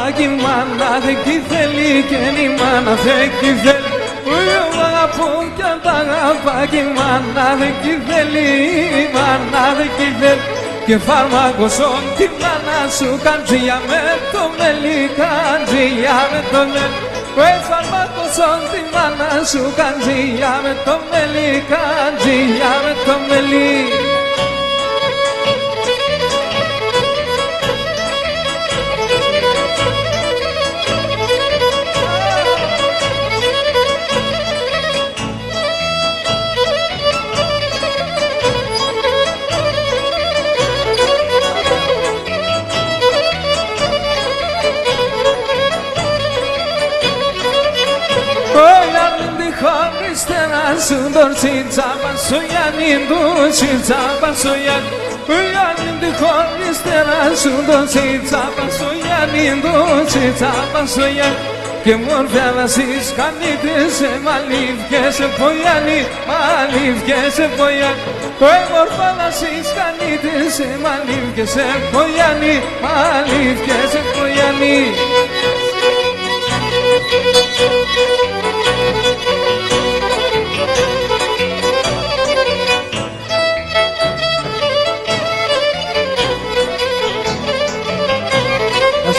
αγαπάκι μάνα δεν κι θέλει και η μάνα δεν κι θέλει. Εγώ αγαπώ κι αν τα αγαπάκι μάνα δεν κι θέλει, η μάνα δεν κι θέλει. Και φάρμακοσον τη μάνα σου καντζία με το μέλι, καντζία με το μέλι. Φάρμακοσον τη μάνα σου καντζία με το μέλι, καντζία με το μέλι. Σου δωρσί τσάπασο Γιάννη δωρσί τσάπασο Γιάννη τη χωρίστερα σου δωρσί τσάπασο Γιάννη δωρσί τσάπασο και μόρφια δασίς κανίτες σε μαλλίβκες σε πογιάννη μαλλίβκες σε πογιάννη μόρφια δασίς κανίτες σε μαλλίβκες σε πογιάννη μαλλίβκες σε πογιάννη.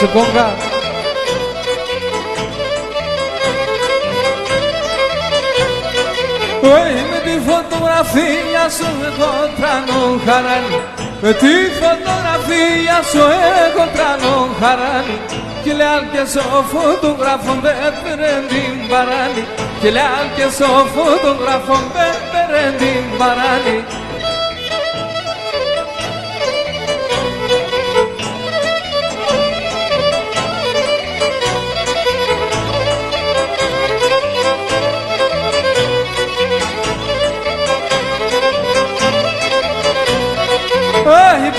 Σε κόγκα. Με τη φωτογραφία σου έχω τρανό χαράνι. Με τη φωτογραφία σου έχω τρανό χαράνι. Και λέει και στο φωτογράφο δεν πέραν την παράνι. Και λέει και στο φωτογράφο δεν πέραν την παράνι.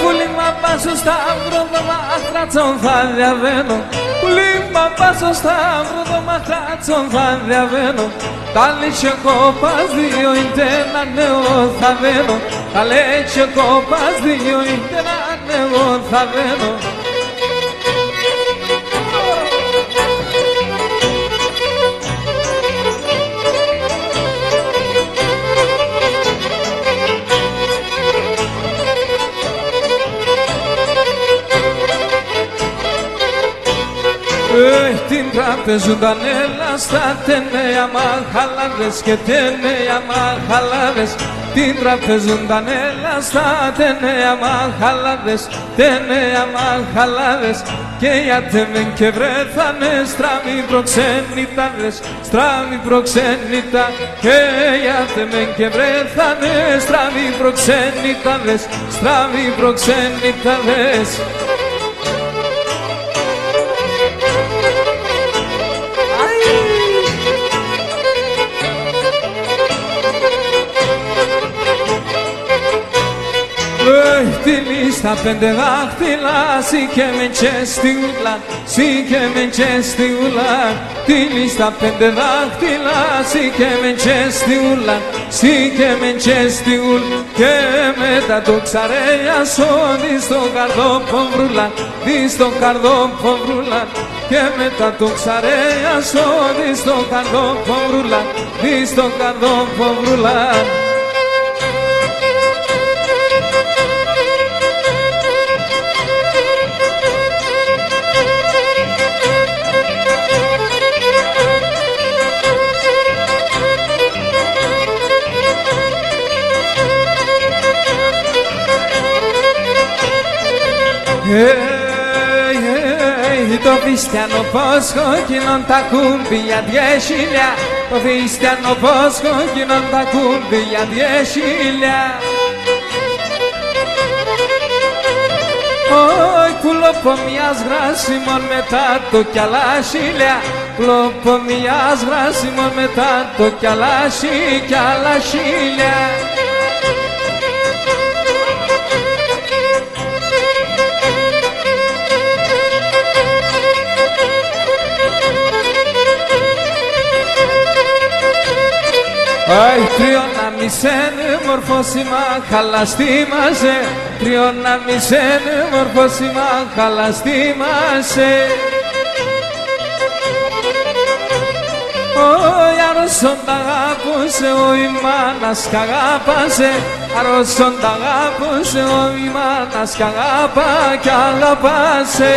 Πουλί μα πάσω σταύρο το μαχράτσον θα διαβαίνω. Πουλί μα πάσω σταύρο το μαχράτσον θα διαβαίνω. Τα λίτσια κόπας δύο είτε να νέο θα βαίνω. Τα λίτσια κόπας δύο είτε να νέο θα βαίνω. Την τραπεζούνταν έλα στα τενέα μαχαλάδες και τενέα μαχαλάδες. Την τραπεζούνταν έλα στα τενέα μαχαλάδες, τενέα μαχαλάδες. Και γιατί μεν και βρέθανε στραβοί προξενητάδες, στραβοί προξενητά. Και γιατί μεν και βρέθανε στραβοί προξενητάδες, στραβοί προξενητάδες. Τη λίστα πέντε δάχτυλα, σι και με τσεστιούλα, σι και με τσεστιούλα. Τη λίστα πέντε δάχτυλα, σι και με τσεστιούλα, σι και με τσεστιούλα. Και μετά το ξαρέλιασο, δεις το καρδόπομβρούλα, δεις το καρδόπομβρούλα. Και μετά το ξαρέλιασο, δεις το καρδόπομβρούλα, δεις το καρδόπομβρούλα. Το βιστιανό πόσχο κοινών τα κούμπια 10.000. Το βιστιανό πόσχο κοινών τα κούμπια 10.000. Όχι πουλοπομιάς γράσιμον μετά το κιαλάσιλια. Πουλοπομιάς γράσιμον μετά το κιαλάσι κι άλλα χίλια. Αϊ, τριώνα μισένε μορφώσιμα χαλαστήμασε. Τριώνα μισένε μορφώσιμα χαλαστήμασε. Όχι αρρώσον τ' αγάπησε, όχι μάνας κι αγάπασε. Αρρώσον τ' αγάπησε, όχι μάνας κι αγάπα κι αγαπάσε.